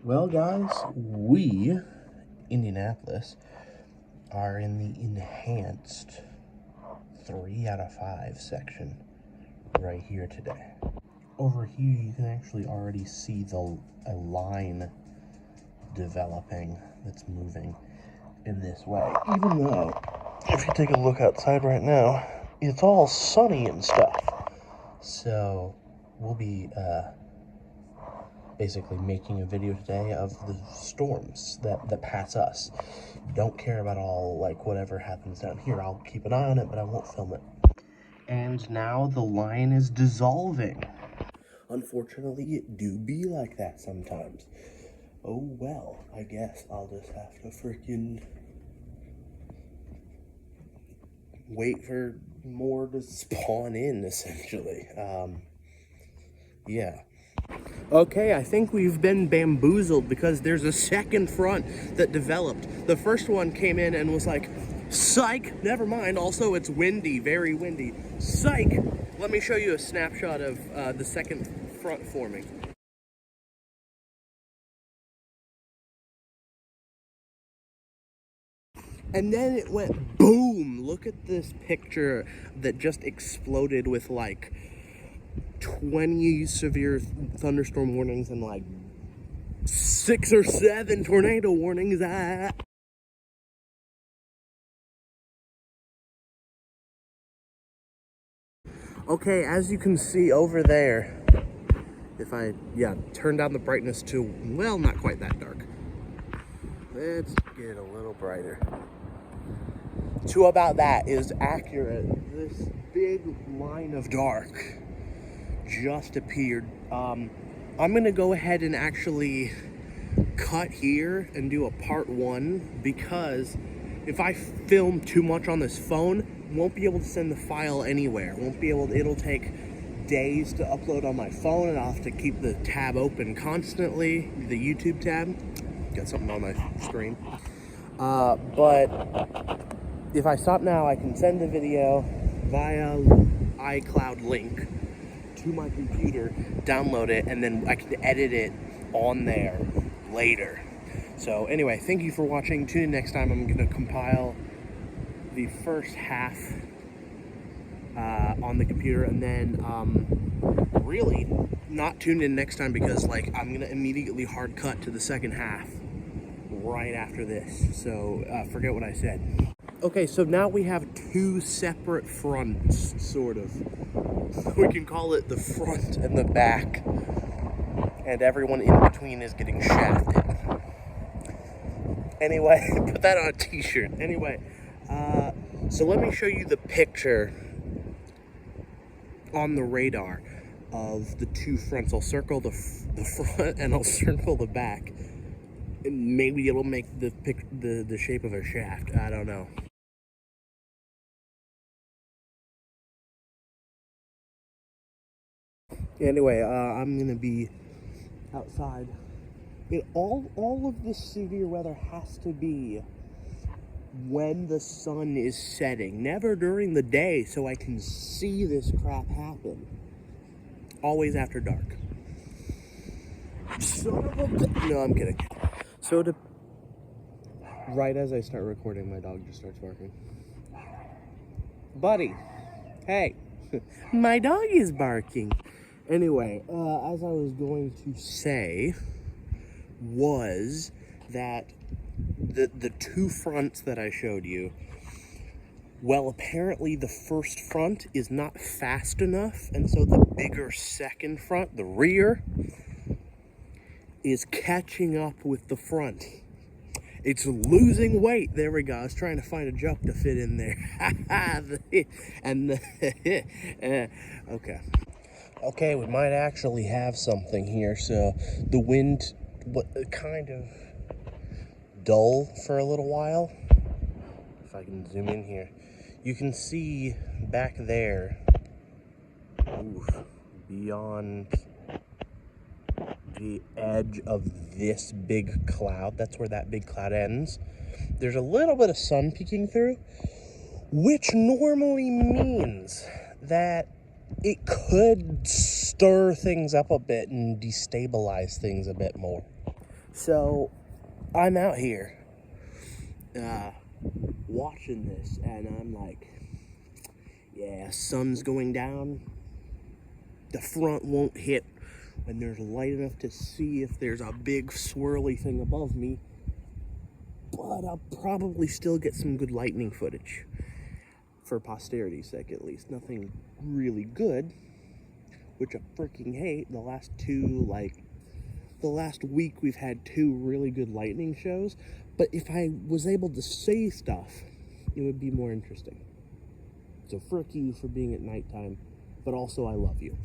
Well, guys, we, Indianapolis, are in the enhanced 3 out of 5 section right here today. Over here, you can actually already see a line developing that's moving in this way. Even though, if you take a look outside right now, it's all sunny and stuff. So, we'll be, basically making a video today of the storms that pass us. Don't care about all, like, whatever happens down here. I'll keep an eye on it, but I won't film it. And now the line is dissolving. Unfortunately, it do be like that sometimes. Oh well, I guess I'll just have to freaking wait for more to spawn in, essentially. Yeah. Okay, I think we've been bamboozled because there's a second front that developed. The first one came in and was like, psych, never mind. Also, it's windy, very windy. Psych. Let me show you a snapshot of the second front forming. And then it went boom. Look at this picture that just exploded with like 20 severe thunderstorm warnings and like 6 or 7 tornado warnings. Okay, as you can see over there, if I, turn down the brightness to, well, not quite that dark. Let's get it a little brighter. To about that is accurate. This big line of dark just appeared. I'm gonna go ahead and actually cut here and do a part 1 because if I film too much on this phone, won't be able to send the file anywhere. It'll take days to upload on my phone, and I'll have to keep the tab open constantly, the YouTube tab. Got something on my screen. But if I stop now, I can send the video via iCloud link to my computer, download it, and then I can edit it on there later. So anyway, thank you for watching. Tune in next time. I'm going to compile the first half on the computer, and then really not tune in next time because like I'm going to immediately hard cut to the second half right after this. So forget what I said. Okay, so now we have 2 separate fronts, sort of. We can call it the front and the back. And everyone in between is getting shafted. Anyway, put that on a t-shirt. Anyway, so let me show you the picture on the radar of the 2 fronts. I'll circle the front and I'll circle the back. And maybe it'll make the shape of a shaft. I don't know. Anyway, I'm gonna be outside. All of this severe weather has to be when the sun is setting, never during the day, so I can see this crap happen. Always after dark. No, I'm kidding. Right as I start recording, my dog just starts barking. Buddy, hey, my dog is barking. Anyway, as I was going to say, was that the 2 fronts that I showed you, well, apparently the first front is not fast enough, and so the bigger second front, the rear, is catching up with the front. It's losing weight. There we go. I was trying to find a joke to fit in there. Okay. Okay, we might actually have something here. So the wind kind of dull for a little while. If I can zoom in here, you can see back there, beyond the edge of this big cloud. That's where that big cloud ends. There's a little bit of sun peeking through, which normally means that it could stir things up a bit and destabilize things a bit more. So I'm out here watching this, and I'm like, yeah, sun's going down. The front won't hit when there's light enough to see if there's a big swirly thing above me, but I'll probably still get some good lightning footage for posterity's sake, at least. Nothing really good, which I freaking hate. The last week we've had 2 really good lightning shows, but if I was able to say stuff, it would be more interesting. So frick you for being at nighttime, but also I love you.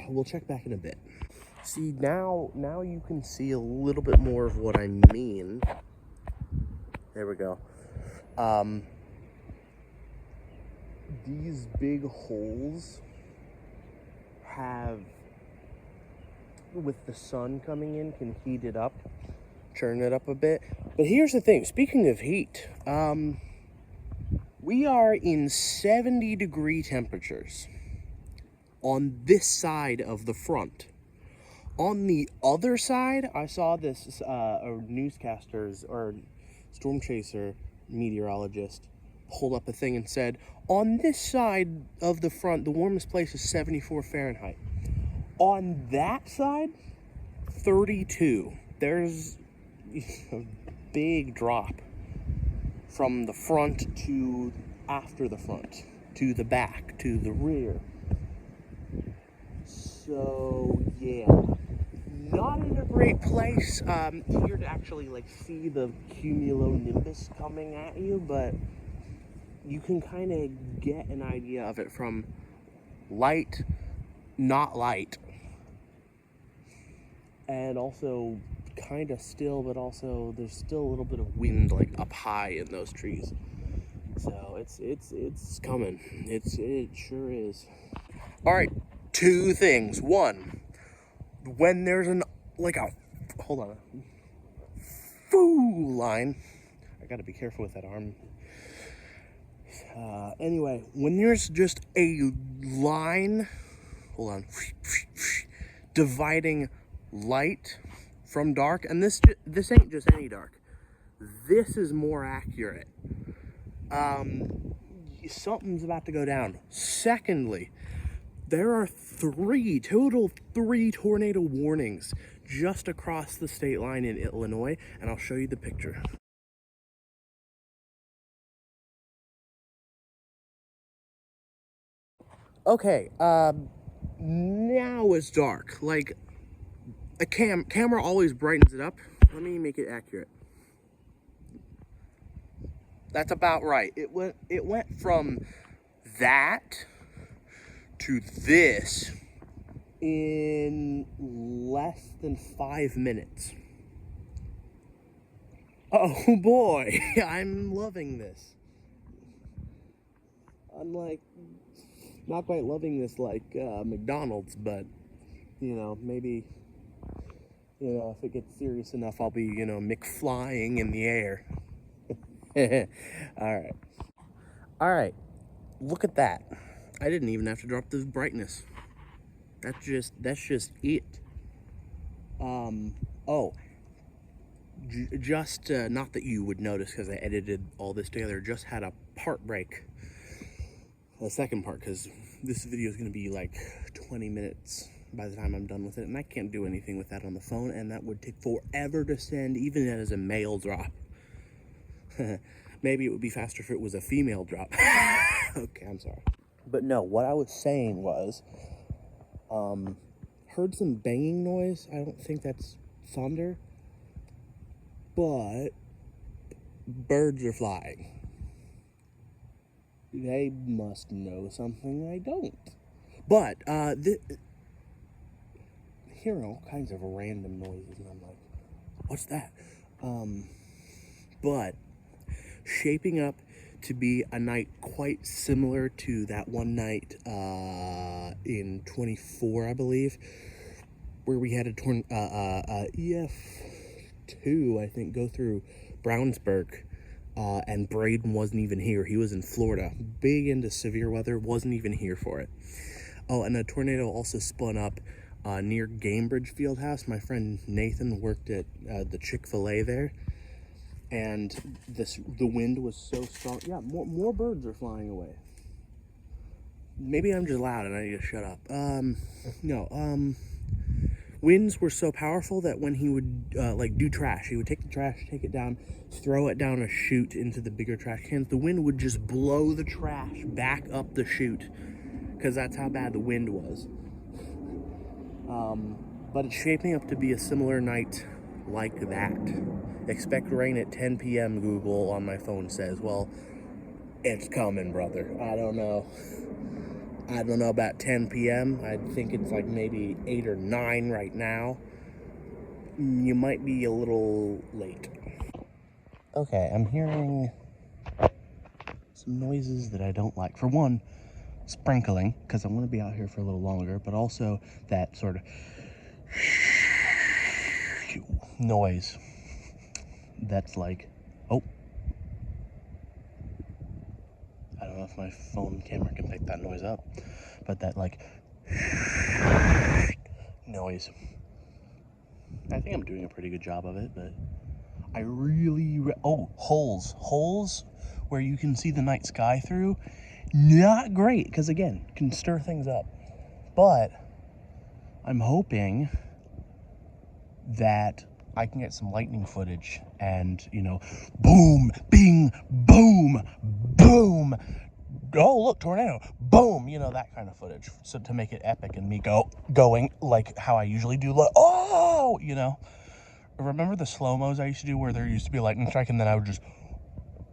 We'll check back in a bit. See, now you can see a little bit more of what I mean. There we go. These big holes have, with the sun coming in, can heat it up, churn it up a bit. But here's the thing, speaking of heat, we are in 70-degree temperatures on this side of the front. On the other side, I saw this newscasters or storm chaser meteorologist hold up a thing and said, on this side of the front, the warmest place is 74 Fahrenheit. On that side, 32. There's a big drop from the front to after the front, to the back, to the rear. So, yeah. Not in a great place here to actually see the cumulonimbus coming at you, but you can kind of get an idea of it from light, not light, and also kind of still, but also there's still a little bit of wind up high in those trees. So it's coming. It sure is. All right, 2 things. 1, when there's hold on, foo line. I gotta be careful with that arm. Anyway, when there's just a line, hold on, dividing light from dark, and this ain't just any dark. This is more accurate. Something's about to go down. Secondly, there are 3 tornado warnings just across the state line in Illinois, and I'll show you the picture. Okay, now it's dark. A camera always brightens it up. Let me make it accurate. That's about right. It went from that to this in less than 5 minutes. Oh boy, I'm loving this. I'm not quite loving this like McDonald's, but maybe if it gets serious enough, I'll be McFlying in the air. All right, look at that. I didn't even have to drop the brightness. That's just it. Just not that you would notice because I edited all this together, just had a part break. The second part, because this video is going to be 20 minutes by the time I'm done with it, and I can't do anything with that on the phone, and that would take forever to send, even as a male drop. Maybe it would be faster if it was a female drop. Okay, I'm sorry. But no, what I was saying was, heard some banging noise. I don't think that's thunder, but birds are flying. They must know something I don't. But, hearing all kinds of random noises, and I'm like, what's that? But shaping up to be a night quite similar to that one night in 24, I believe, where we had a EF2, I think, go through Brownsburg, and Braden wasn't even here. He was in Florida, big into severe weather, wasn't even here for it. Oh, and a tornado also spun up near Gamebridge Fieldhouse. My friend Nathan worked at the Chick-fil-A there, and the wind was so strong. Yeah, more birds are flying away. Maybe I'm just loud and I need to shut up. No, winds were so powerful that when he would like do trash, he would take the trash, take it down, throw it down a chute into the bigger trash cans. The wind would just blow the trash back up the chute, because that's how bad the wind was. But it's shaping up to be a similar night like that. Expect rain at 10 p.m. Google on my phone says. Well, it's coming, brother. I don't know about 10 p.m. I think it's like maybe 8 or 9 right now. You might be a little late. Okay, I'm hearing some noises that I don't like. For one, sprinkling, because I want to be out here for a little longer, but also that sort of noise that's like, oh, I don't know if my phone camera can pick that noise up, but that like noise. I think I'm doing a pretty good job of it, but I really, holes where you can see the night sky through. Not great, because again, can stir things up. But I'm hoping that I can get some lightning footage and, you know, boom, bing, boom, boom. Oh, look, tornado, boom, you know, that kind of footage. So to make it epic and me going like how I usually do, like, oh, you know. Remember the slow-mos I used to do where there used to be a lightning strike and then I would just,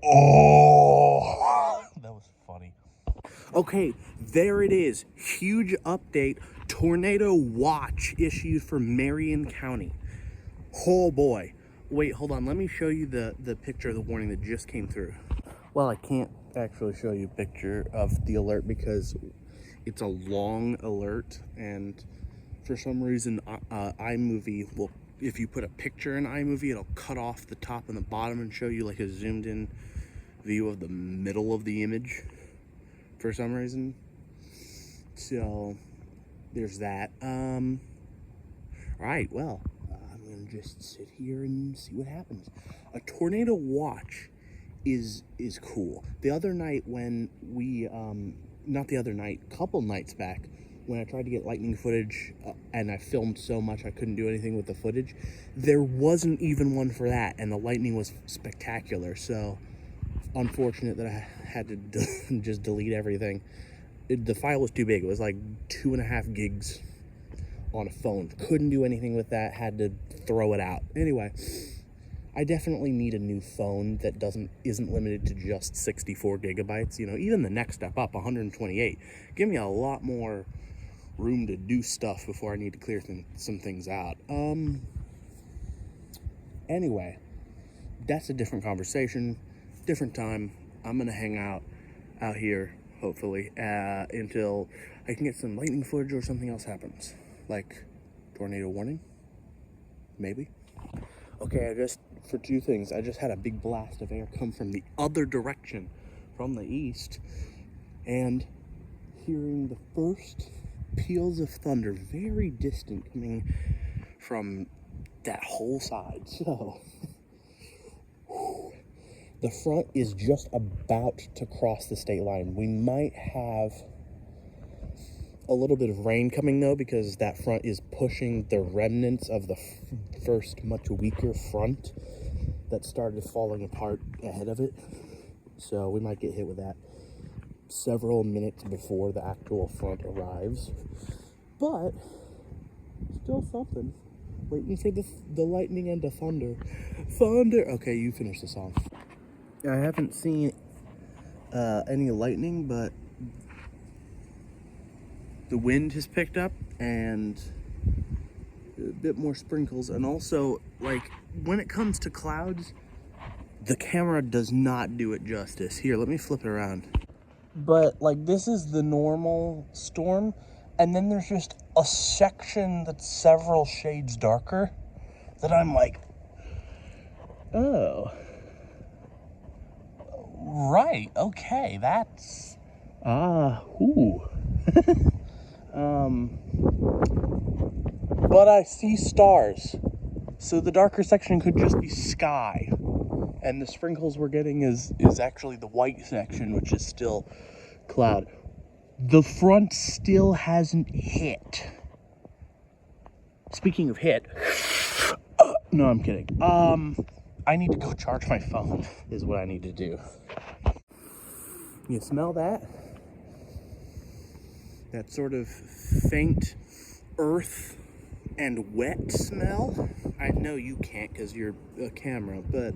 oh, that was funny. Okay, there it is. Huge update. Tornado watch issued for Marion County. Oh boy. Wait, hold on. Let me show you the picture of the warning that just came through. Well, I can't actually show you a picture of the alert because it's a long alert, and for some reason iMovie will, if you put a picture in iMovie, it'll cut off the top and the bottom and show you like a zoomed in view of the middle of the image for some reason. So there's that. All right, well, I'm gonna just sit here and see what happens. A tornado watch is cool. The other night when we not the other night, couple nights back, when I tried to get lightning footage and I filmed so much I couldn't do anything with the footage, there wasn't even one for that, and the lightning was spectacular. So unfortunate that I had to just delete everything. The file was too big. It was like 2.5 gigs on a phone. Couldn't do anything with that. Had to throw it out. Anyway, I definitely need a new phone that isn't limited to just 64 gigabytes. You know, even the next step up, 128. Give me a lot more room to do stuff before I need to clear some things out. Anyway, that's a different conversation, different time. I'm gonna hang out here, hopefully, until I can get some lightning footage or something else happens, like tornado warning, maybe. Okay, for two things, I just had a big blast of air come from the other direction, from the east, and hearing the first peals of thunder, very distant, coming from that whole side. So the front is just about to cross the state line. We might have a little bit of rain coming though, because that front is pushing the remnants of the first much weaker front that started falling apart ahead of it. So we might get hit with that several minutes before the actual front arrives. But still something. Waiting for the lightning and the thunder. Thunder! Okay, you finish the song. I haven't seen any lightning, but the wind has picked up and a bit more sprinkles. And also, like, when it comes to clouds, the camera does not do it justice. Here, let me flip it around. But, like, this is the normal storm, and then there's just a section that's several shades darker that I'm like, oh. Right, okay, that's, ooh. But I see stars. So the darker section could just be sky. And the sprinkles we're getting is actually the white section, which is still cloud. The front still hasn't hit. Speaking of hit, no, I'm kidding. I need to go charge my phone, is what I need to do. You smell that? That sort of faint earth and wet smell? I know you can't because you're a camera, but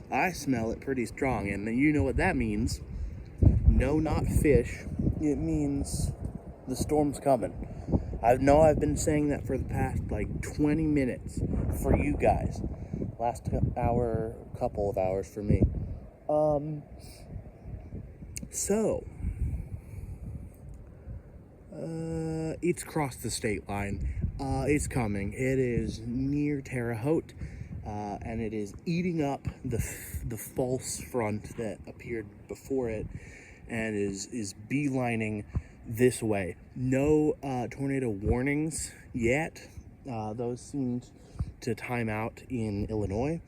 I smell it pretty strong, and you know what that means. No, not fish. It means the storm's coming. I know I've been saying that for the past like 20 minutes for you guys. Last hour, couple of hours for me. It's crossed the state line. It's coming. It is near Terre Haute, and it is eating up the false front that appeared before it, and is beelining this way. No tornado warnings yet. Those seemed to time out in Illinois,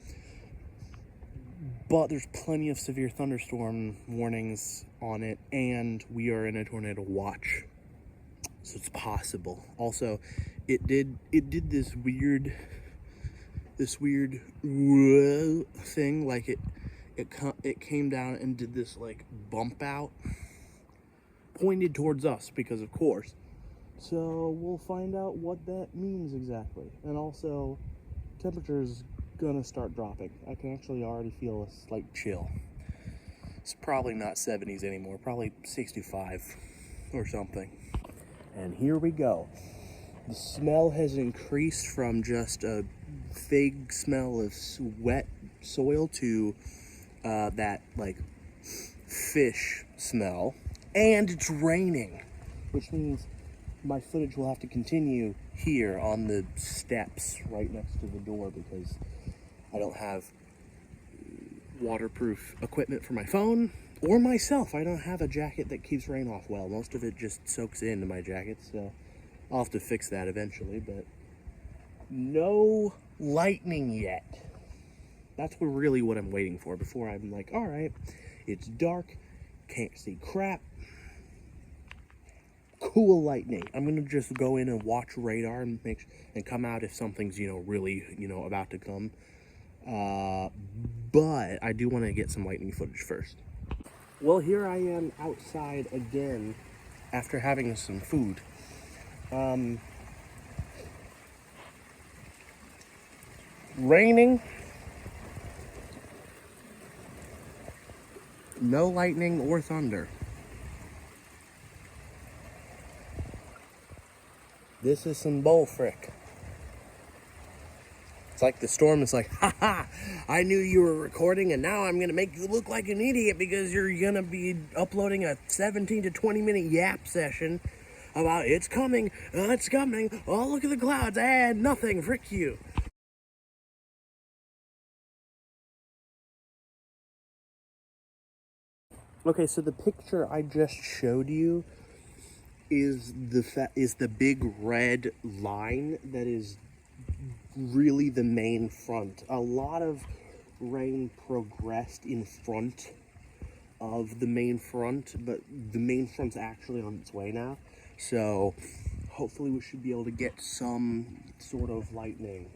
but there's plenty of severe thunderstorm warnings on it, and we are in a tornado watch, so it's possible. Also, it did this weird thing, like it came down and did this like bump out, pointed towards us because of course. So we'll find out what that means exactly. And also, temperature's gonna start dropping. I can actually already feel a slight chill. It's probably not 70s anymore, probably 65 or something. And here we go. The smell has increased from just a vague smell of wet soil to that like fish smell. And it's raining, which means my footage will have to continue here on the steps right next to the door because I don't have waterproof equipment for my phone or myself. I don't have a jacket that keeps rain off well. Most of it just soaks into my jacket, so I'll have to fix that eventually, but no lightning yet. That's really what I'm waiting for before I'm like, all right, it's dark, can't see crap. Cool lightning. I'm gonna just go in and watch radar and come out if something's really about to come. But I do want to get some lightning footage first. Well, here I am outside again after having some food. Raining. No lightning or thunder. This is some bullfrick. It's like the storm is like, haha, I knew you were recording and now I'm gonna make you look like an idiot because you're gonna be uploading a 17 to 20 minute yap session about it's coming, oh look at the clouds, nothing, frick you. Okay, so the picture I just showed you is the big red line that is really the main front. A lot of rain progressed in front of the main front, but the main front's actually on its way now. So hopefully we should be able to get some sort of lightning.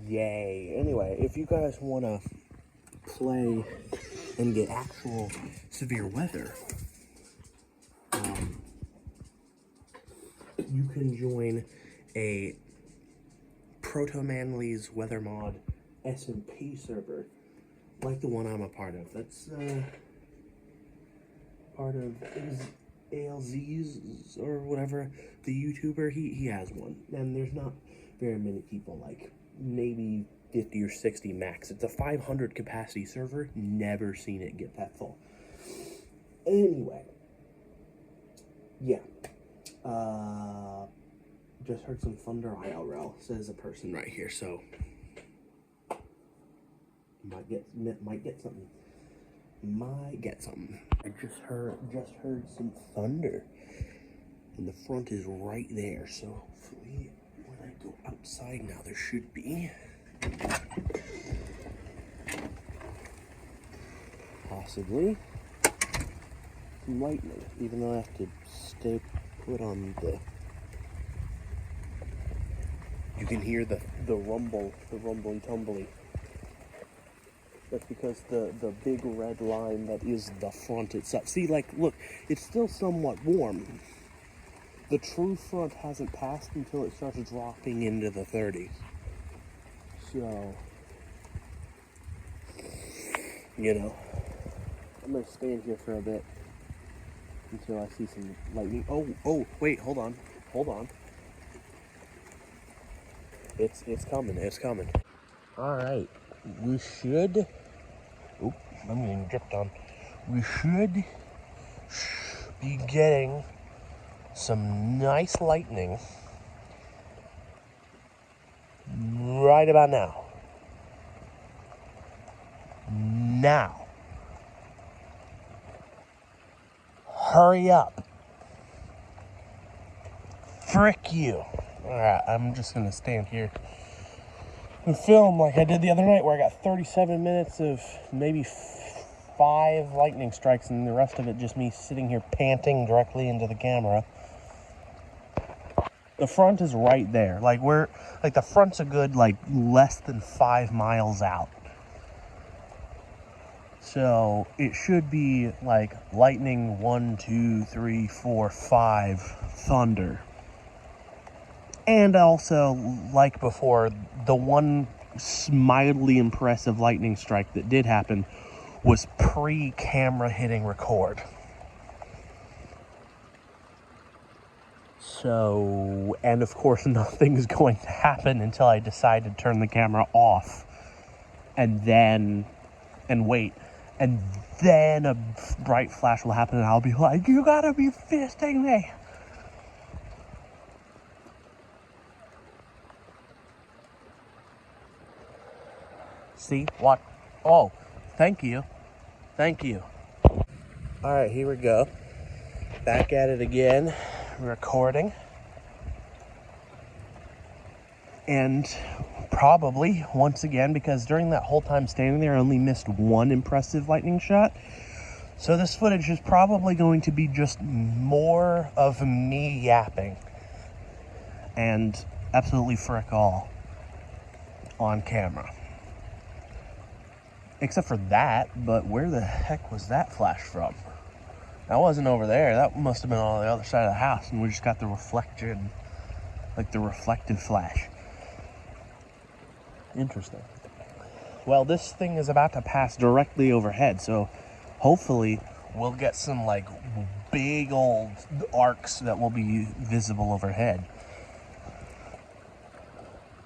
Yay. Anyway, if you guys want to play and get actual severe weather, you can join a Proto Manly's weather mod SMP server, like the one I'm a part of. That's part of ALZ's or whatever, the YouTuber. He has one, and there's not very many people, like maybe 50 or 60 max. It's a 500 capacity server. Never seen it get that full. Anyway, yeah. Just heard some thunder IRL, says a person right here, so might get something might get something. I just heard some thunder. And the front is right there, so hopefully when I go outside now, there should be possibly some lightning, even though I have to stay put on the... You can hear the rumble, the rumbly-tumbly. That's because the big red line that is the front itself. See, like, look, it's still somewhat warm. The true front hasn't passed until it starts dropping into the 30s. So, you know, I'm going to stay in here for a bit until I see some lightning. Oh, wait, hold on. It's coming. All right, we should, I'm getting dripped on. We should be getting some nice lightning right about now. Hurry up. Frick you. Alright, I'm just gonna stand here and film like I did the other night, where I got 37 minutes of maybe 5 lightning strikes, and the rest of it just me sitting here panting directly into the camera. The front is right there. The front's a good, less than 5 miles out. So it should be lightning 1, 2, 3, 4, 5 thunder. And also, like before, the one mildly impressive lightning strike that did happen was pre-camera hitting record. So, and of course nothing's going to happen until I decide to turn the camera off and wait. And then a bright flash will happen and I'll be like, you gotta be fisting me. See? What? Oh, thank you. All right, here we go. Back at it again, recording. And probably, once again, because during that whole time standing there, I only missed one impressive lightning shot. So this footage is probably going to be just more of me yapping. And absolutely frick all on camera. Except for that, but where the heck was that flash from? That wasn't over there. That must have been on the other side of the house, and we just got the reflection, the reflective flash. Interesting. Well, this thing is about to pass directly overhead, so hopefully we'll get some big old arcs that will be visible overhead.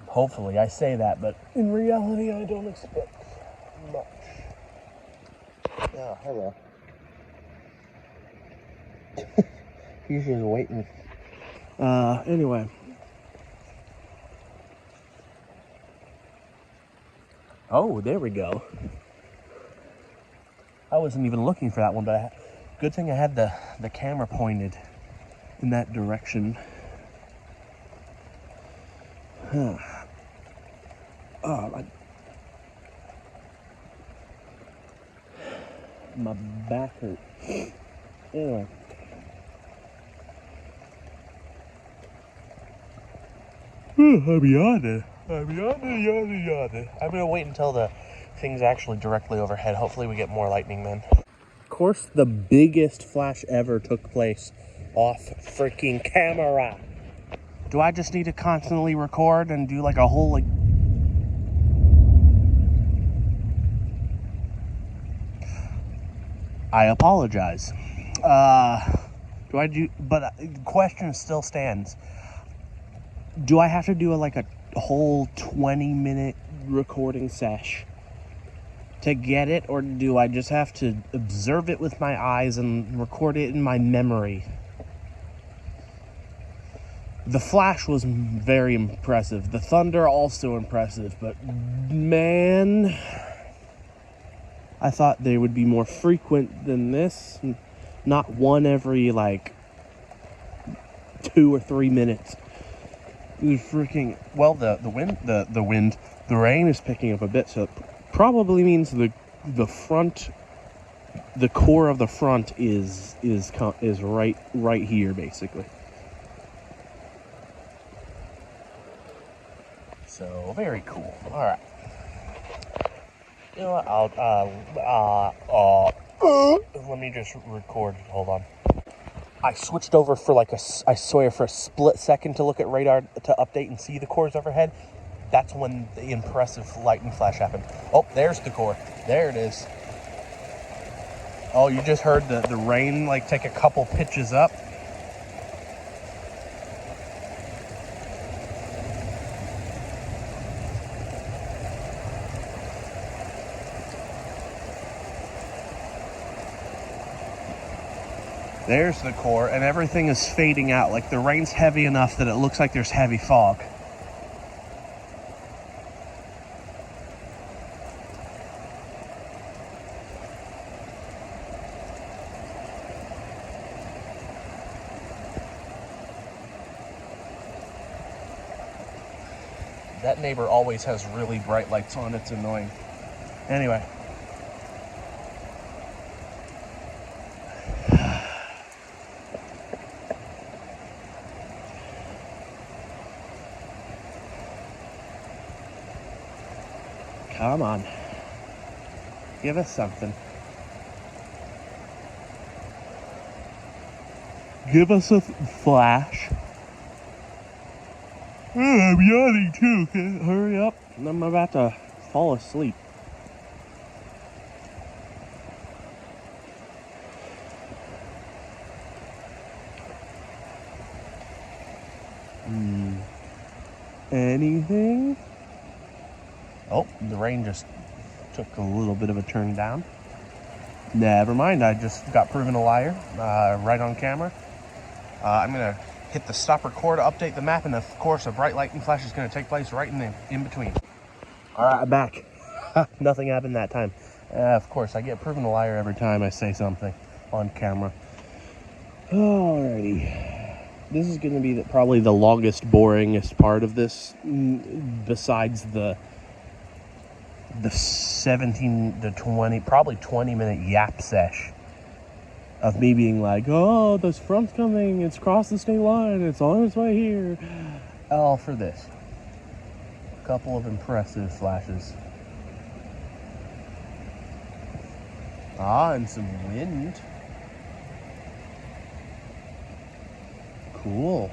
Hopefully, I say that, but in reality, I don't expect much. Oh, hello. He's just waiting. Anyway. Oh, there we go. I wasn't even looking for that one, but good thing I had the camera pointed in that direction. Huh. Oh, my back hurt. Anyway. I'm yawning. I'm gonna wait until the thing's actually directly overhead. Hopefully we get more lightning then. Of course, the biggest flash ever took place off freaking camera. Do I just need to constantly record and do a whole I apologize. But the question still stands. Do I have to do a whole 20-minute recording sesh to get it, or do I just have to observe it with my eyes and record it in my memory? The flash was very impressive. The thunder also impressive, but man, I thought they would be more frequent than this. Not one every like 2 or 3 minutes. It was freaking, well, the rain is picking up a bit, so it probably means the core of the front is right here basically. So very cool. All right. You know what? Let me just record. Hold on. I switched over for like for a split second to look at radar to update and see the cores overhead. That's when the impressive lightning flash happened. Oh, there's the core. There it is. Oh, you just heard the rain like take a couple pitches up. There's the core, and everything is fading out. Like the rain's heavy enough that it looks like there's heavy fog. That neighbor always has really bright lights on. It's annoying. Anyway. Come on. Give us something. Give us a flash. Oh, I'm yawning too. Okay, hurry up. I'm about to fall asleep. Anything? Oh, the rain just took a little bit of a turn down. Never mind, I just got proven a liar right on camera. I'm going to hit the stop record to update the map, and of course a bright lightning flash is going to take place right in between. All right, I'm back. Nothing happened that time. Of course, I get proven a liar every time I say something on camera. Alrighty. This is going to be probably the longest, boringest part of this, besides the 17 to 20, probably 20-minute yap sesh of me being like, oh, this front's coming, it's crossed the state line, it's on its way here. All for this. A couple of impressive flashes. And some wind. Cool.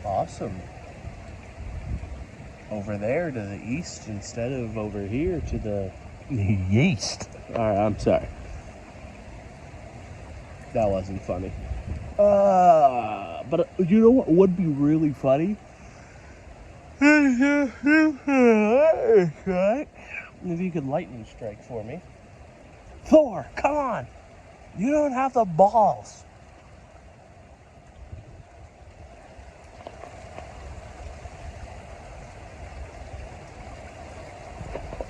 Awesome. Over there to the east instead of over here to the east. Alright, I'm sorry. That wasn't funny. But you know what would be really funny? If you could lightning strike for me. Thor, come on! You don't have the balls.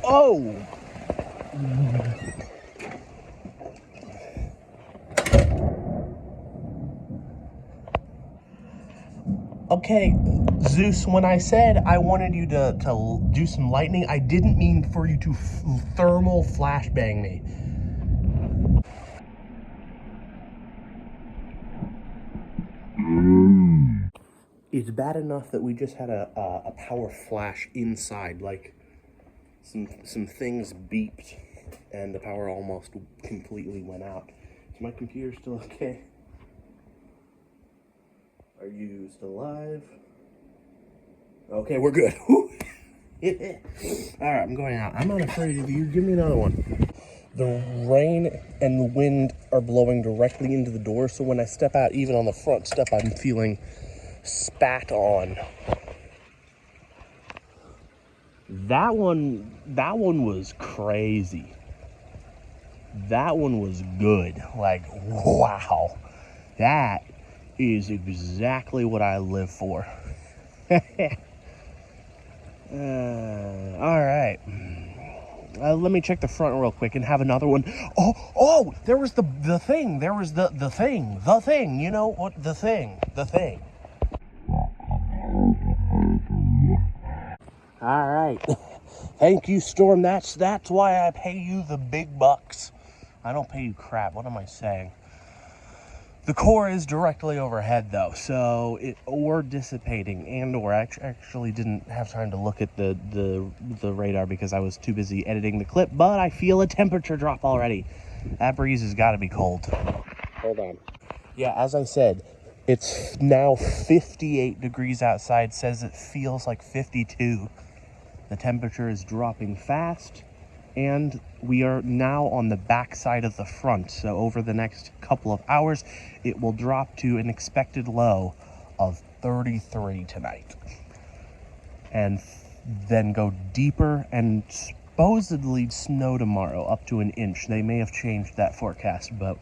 Oh! Okay, Zeus, when I said I wanted you to do some lightning, I didn't mean for you to thermal flashbang me. It's bad enough that we just had a power flash inside, like some things beeped and the power almost completely went out. Is my computer still okay? Are you still alive? Okay, we're good. Alright, I'm going out. I'm not afraid of you. Give me another one. The rain and the wind are blowing directly into the door, so when I step out, even on the front step, I'm feeling spat on. That one was crazy. That one was good. Like, wow. That is exactly what I live for. All right. Let me check the front real quick and have another one. Oh, there was the thing. There was the thing. You know what? The thing. All right. Thank you, Storm. That's why I pay you the big bucks. I don't pay you crap. What am I saying? The core is directly overhead, though, so or dissipating, or I actually didn't have time to look at the radar because I was too busy editing the clip. But I feel a temperature drop already. That breeze has got to be cold. Hold on. Yeah, as I said, it's now 58 degrees outside. Says it feels like 52. The temperature is dropping fast. And we are now on the back side of the front, so over the next couple of hours it will drop to an expected low of 33 tonight, and then go deeper and supposedly snow tomorrow up to an inch. They may have changed that forecast, but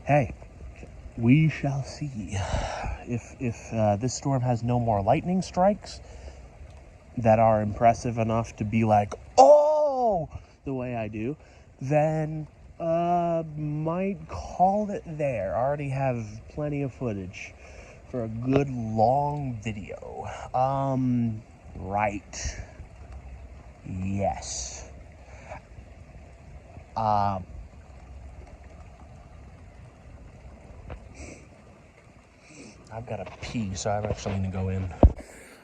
hey, we shall see. If this storm has no more lightning strikes that are impressive enough to be like, oh, the way I do, then might call it there. I already have plenty of footage for a good long video. Right. Yes. I've got to pee, so I'm actually gonna go in.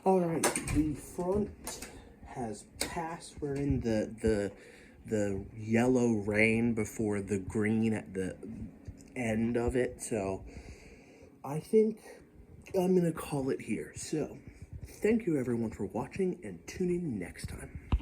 All right, the front has passed. We're in the yellow rain before the green at the end of it. So I think I'm gonna call it here. So thank you everyone for watching, and tune in next time.